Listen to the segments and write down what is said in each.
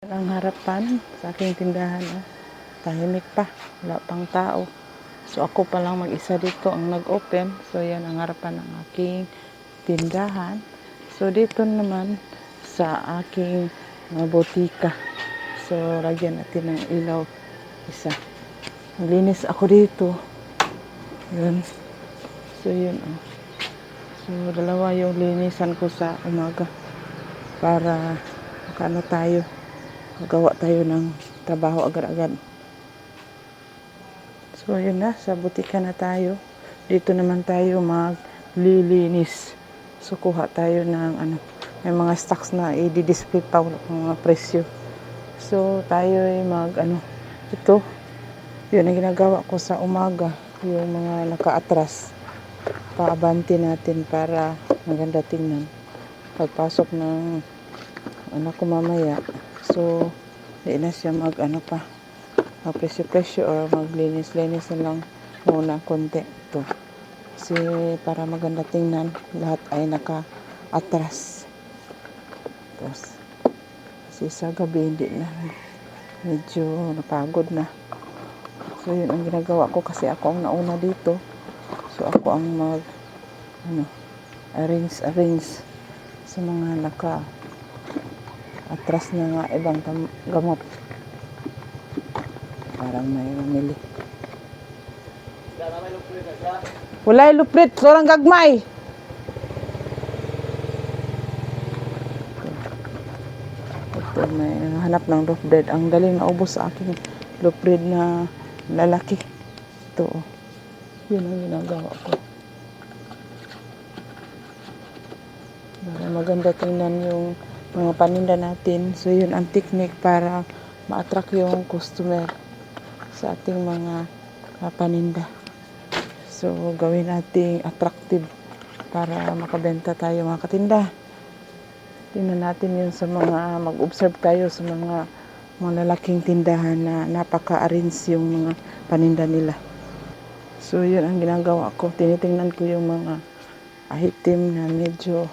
Ang harapan sa aking tindahan, tahimik pa, wala pang tao. So ako pa lang mag-isa dito ang nag-open. So yan ang harapan ng aking tindahan. So dito naman sa aking botika. So lagyan natin ng ilaw isa. Maglinis ako dito. Yun. So yun. So dalawa yung linisan ko sa umaga para makano tayo. Magawa tayo ng trabaho agad-agad. So, yun na. Sa butika na tayo. Dito naman tayo maglilinis. So, kuha tayo ng may mga stocks na i-display pa ng mga presyo. So, tayo ay ito. Yun ang ginagawa ko sa umaga. Yung mga naka-atras. Paabante natin para maganda tingnan. Pagpasok ng anak ko mamaya. So, di na siya magpresyo-presyo or maglinis-linis na lang muna konti. Ito. Kasi para maganda tingnan, lahat ay naka-atras. Tapos, kasi sa gabi hindi na. Medyo napagod na. So, yun ang ginagawa ko kasi ako ang nauna dito. So, ako ang arrange sa mga atras na nga ibang gamot. Parang may mamili. Walay luprit, sorang gagmay. Ito, may hanap ng loaf bread. Ang daling naubos sa aking loaf bread na lalaki. Ito, yun ang ginagawa ko. Para maganda tingnan yung mga paninda natin. So, yun ang technique para ma-attract yung customer sa ating mga paninda. So, gawin nating attractive para makabenta tayo mga katinda. Tingnan natin yun sa mag-observe tayo sa mga lalaking tindahan na napaka-arrange yung mga paninda nila. So, yun ang ginagawa ko. Tinitingnan ko yung mga item na medyo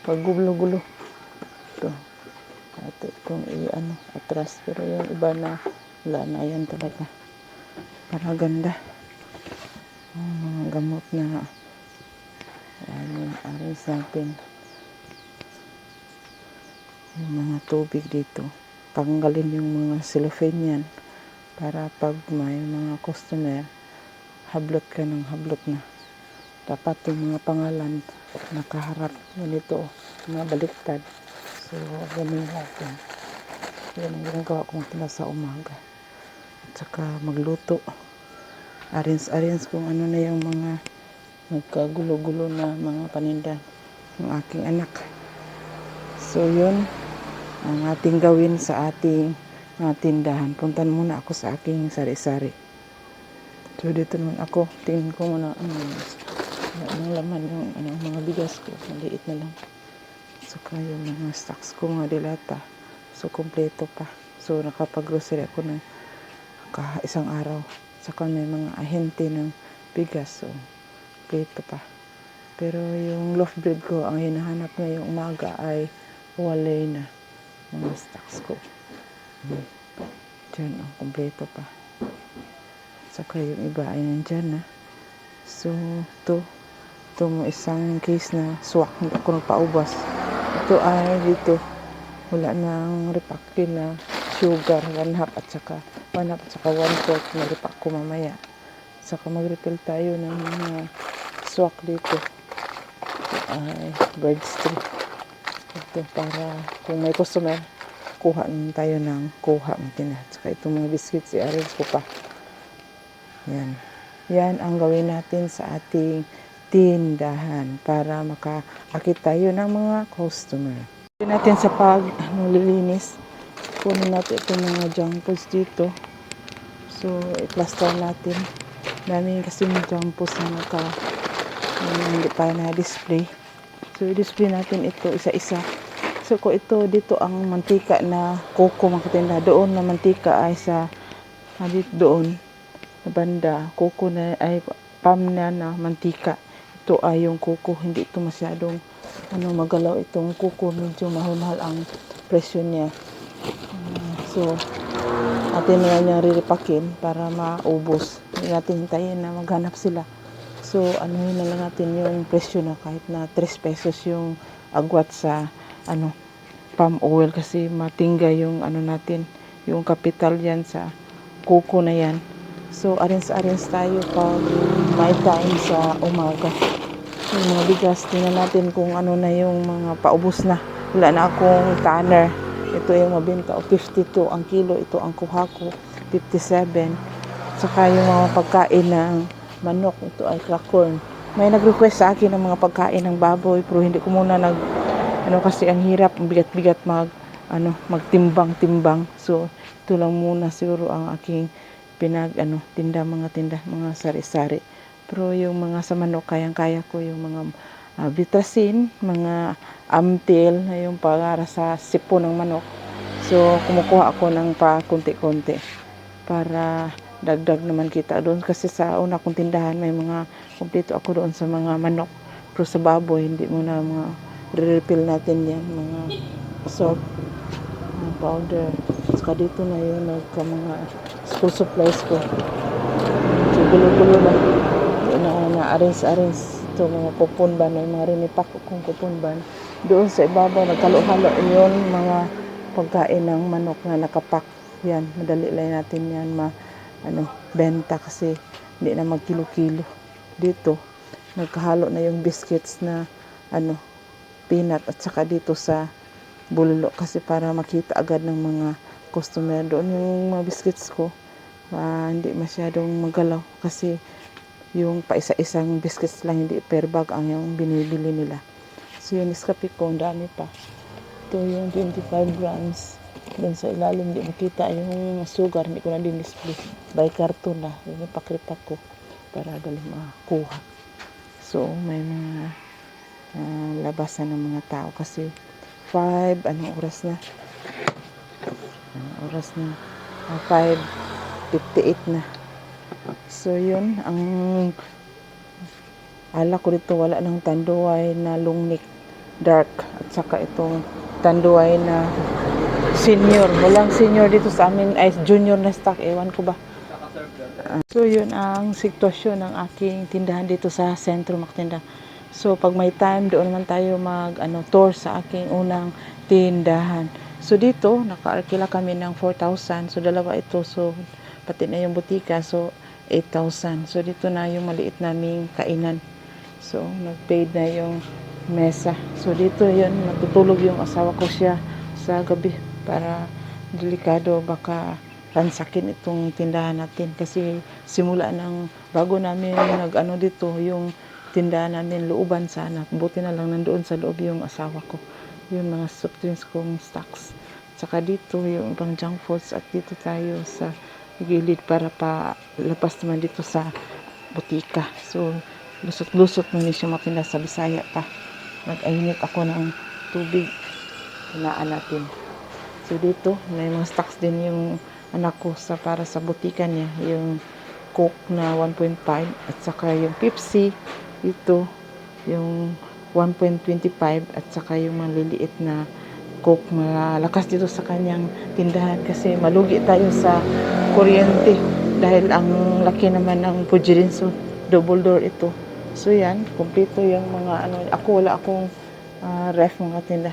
paggulo-gulo. Ito. At itong atras. Pero yung iba na wala na yan talaga. Para ganda. Mga gamot na arrange natin. Yung mga tubig dito. Tanggalin yung mga cellophane yan. Para pag may mga customer, hablot ka ng hablot na. Dapat yung mga pangalan nakaharap. Ganito, mga baliktad. So, ganun natin. Yan ang ginagawa kong sa umaga. At saka magluto. Arrange kung ano na yung mga nagkagulo-gulo na mga paninda ng aking anak. So, yun ang ating gawin sa ating tindahan. Puntan muna ako sa aking sari-sari. So, dito naman ako. Tingnan ko muna ang laman yung mga bigas ko. Maliit na lang. Saka yung mga stocks ko, mga dilata. So, kompleto pa. So, nakapag-grocery ako ng isang araw. Saka may mga ahente ng bigas. So, kompleto pa. Pero yung loaf bread ko, ang hinahanap ngayong umaga ay walay na mga stocks ko. Diyan, kompleto pa. Saka yung iba ay nandyan na. So, ito mo isang case na swak. Hindi ako nagpaubas. Ito ay dito. Wala nang repack na sugar. 1/2 at saka 1/4 na repack ko mamaya. Saka mag-refill tayo ng mga swak dito. Ito ay Birds Tree. Ito para kung may customer, kuha naman tayo ng kuha. Saka itong mga biscuits i-arrange ko pa. Yan ang gawin natin sa ating tindahan para makaakit tayo ng mga customer. Gawin natin sa paglilinis. Kunin natin itong mga junk foods dito. So, i-plaster natin. Dami kasi yung junk foods na hindi pa na-display. So, i-display natin ito isa-isa. So, kung ito dito ang mantika na koko mga katinda. Doon na mantika ay doon na banda. Koko na ay palm na mantika. Ito ay yung kuko, hindi ito masyadong magalaw itong kuko, medyo mahal ang presyo niya. So, atin na niya riripakin para maubos. Hindi natin hintayin na maghanap sila. So, anuhin na lang natin yung presyo na kahit na 3 pesos yung agwat sa palm oil kasi matingga yung natin, yung kapital yan sa kuko na yan. So, arrange tayo pag may time sa umaga. Yung mga bigas, tingnan natin kung ano na yung mga paubos na. Wala na akong tanner. Ito yung mabenta, 52 ang kilo. Ito ang kuha ko, 57. Saka yung mga pagkain ng manok, ito ay crackcorn. May nag-request sa akin ng mga pagkain ng baboy, pero hindi ko muna kasi ang hirap, bigat-bigat magtimbang-timbang. So, ito lang muna siguro ang aking tinda, mga sari-sari. Pero yung mga sa manok, kayang-kaya ko yung mga bitrasin, mga amtil, na yung para sa sipo ng manok. So, kumukuha ako ng pa konti-konti para dagdag naman kita doon. Kasi sa una kong tindahan, may mga kompleto ako doon sa mga manok. Pero sa baboy, hindi mo na mga re-refill natin yan, mga salt, powder. Saka dito na yun, mga school supplies ko. So, gulo-gulo na arrange ito, mga kupunban, may mga rinipak kong kupunban. Doon sa ibabaw, nagkalo-halo yun, mga pagkain ng manok na nakapak. Yan, madali lang natin yan benta kasi hindi na magkilo-kilo. Dito, nagkahalo na yung biscuits na peanut at saka dito sa bulalo kasi para makita agad ng mga customer. Doon yung mga biscuits ko, hindi masyadong magalaw kasi yung paisa-isang biscuits lang, hindi per bag ang yung binibili nila. So yung Nescafe ko, ang dami pa. Ito yung 25 grams. Doon sa ilalim, hindi makita yung sugar, hindi ko na din display. By carton na, yung pakripak ko para dali makuha. So may mga labasan ng mga tao kasi 5, oras na? 5:58 na. So yun, ang ala ko dito, wala ng tanduay na long neck dark at saka itong tanduay na senior. Walang senior dito sa amin, ay junior na stock, ewan ko ba. So yun ang sitwasyon ng aking tindahan dito sa sentro Mactinda. So pag may time, doon naman tayo tour sa aking unang tindahan. So dito nakaarkila kami ng 4,000. So dalawa ito, so pati na yung butika, so 8,000. So dito na yung maliit naming kainan. So nag-paid na yung mesa. So dito yun, natutulog yung asawa ko siya sa gabi para delikado baka ransakin itong tindahan natin kasi simula ng bago namin dito yung tindahan namin, looban sana, buti na lang nandoon sa loob yung asawa ko, yung mga soft drinks kong stocks, saka dito yung ibang junk foods, at dito tayo sa gilid para pa lapas naman dito sa butika. So lusot-lusot mo siya matinda sa Bisaya pa. Nag-ainit ako ng tubig, hinaan natin. So dito may mga stocks din yung anak ko para sa butika niya, yung Coke na 1.5 at saka yung Pepsi dito, yung 1.25 at saka yung maliliit na Coke. Malakas dito sa kanyang tindahan kasi malugi tayo sa kuryente dahil ang laki naman ng Fujirin, so double door ito. So yan, kumpleto yung mga wala akong ref mga tinda.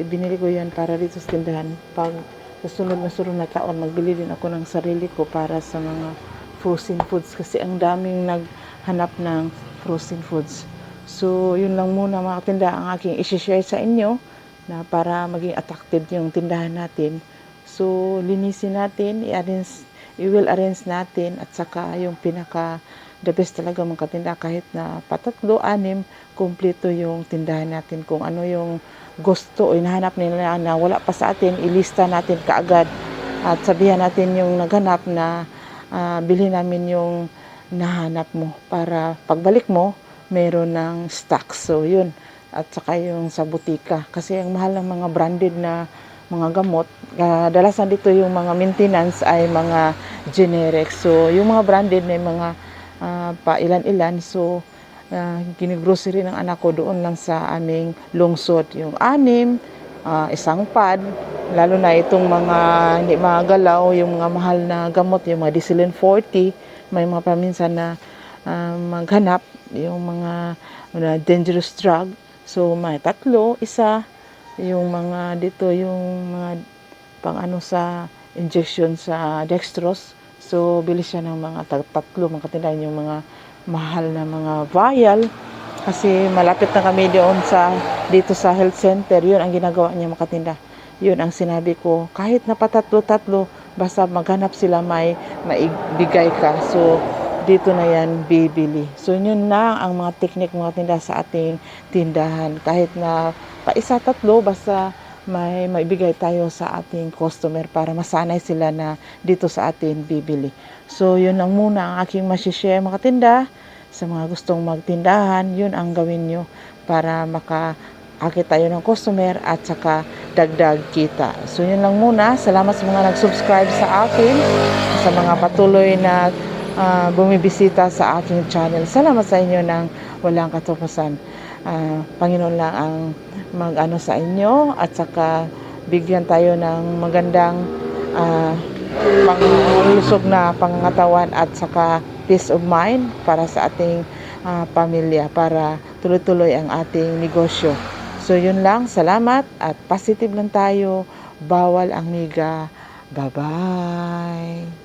Binili ko yan para dito sa tindahan. Pag susunod na taon, magbili din ako ng sarili ko para sa mga frozen foods kasi ang daming naghanap ng frozen foods. So yun lang muna mga tinda ang aking i-share sa inyo na para maging attractive yung tindahan natin. So linisin natin, i-will arrange natin, at saka yung pinaka the best talaga mga tinda, kahit na patatlo, 6, kumpleto yung tindahan natin. Kung ano yung gusto o hinahanap nila na wala pa sa atin, ilista natin kaagad at sabihan natin yung naghanap na bilhin namin yung nahanap mo para pagbalik mo meron ng stock. So yun, at saka yung sa butika kasi ang mahal ng mga branded na mga gamot, kadalasan dito yung mga maintenance ay mga generic. So yung mga branded may mga pa ilan-ilan, so ginigrocery ng anak ko doon lang sa aming lungsod, yung 6, isang pad, lalo na itong mga hindi magalaw, yung mga mahal na gamot, yung mga Disilin 40, may mga paminsan na maghanap, yung mga dangerous drug. So may tatlo, isa, yung mga dito, yung mga pang ano sa injection sa dextrose. So bili siya ng mga tatlo, mga katindahan, yung mga mahal na mga vial. Kasi malapit na kami dito sa health center, yun ang ginagawa niya makatinda. Yun ang sinabi ko, kahit na patatlo-tatlo, basta maghanap sila may maibigay ka. So, dito na yan bibili. So, yun na ang mga teknik mga tinda sa ating tindahan. Kahit na paisa tatlo, basta may maibigay tayo sa ating customer para masanay sila na dito sa atin bibili. So, yun lang muna ang aking masishare mga tinda. Sa mga gustong magtindahan, yun ang gawin nyo para makaakit tayo ng customer at saka dagdag kita. So yun lang muna. Salamat sa mga nag-subscribe sa akin, sa mga patuloy na bumibisita sa aking channel. Salamat sa inyo ng walang katapusan. Panginoon lang ang mag-ano sa inyo at saka bigyan tayo ng magandang panglusog na pangangatawan at saka peace of mind para sa ating pamilya, para tuloy-tuloy ang ating negosyo. So yun lang, salamat at positive lang tayo, bawal ang niga. Bye-bye.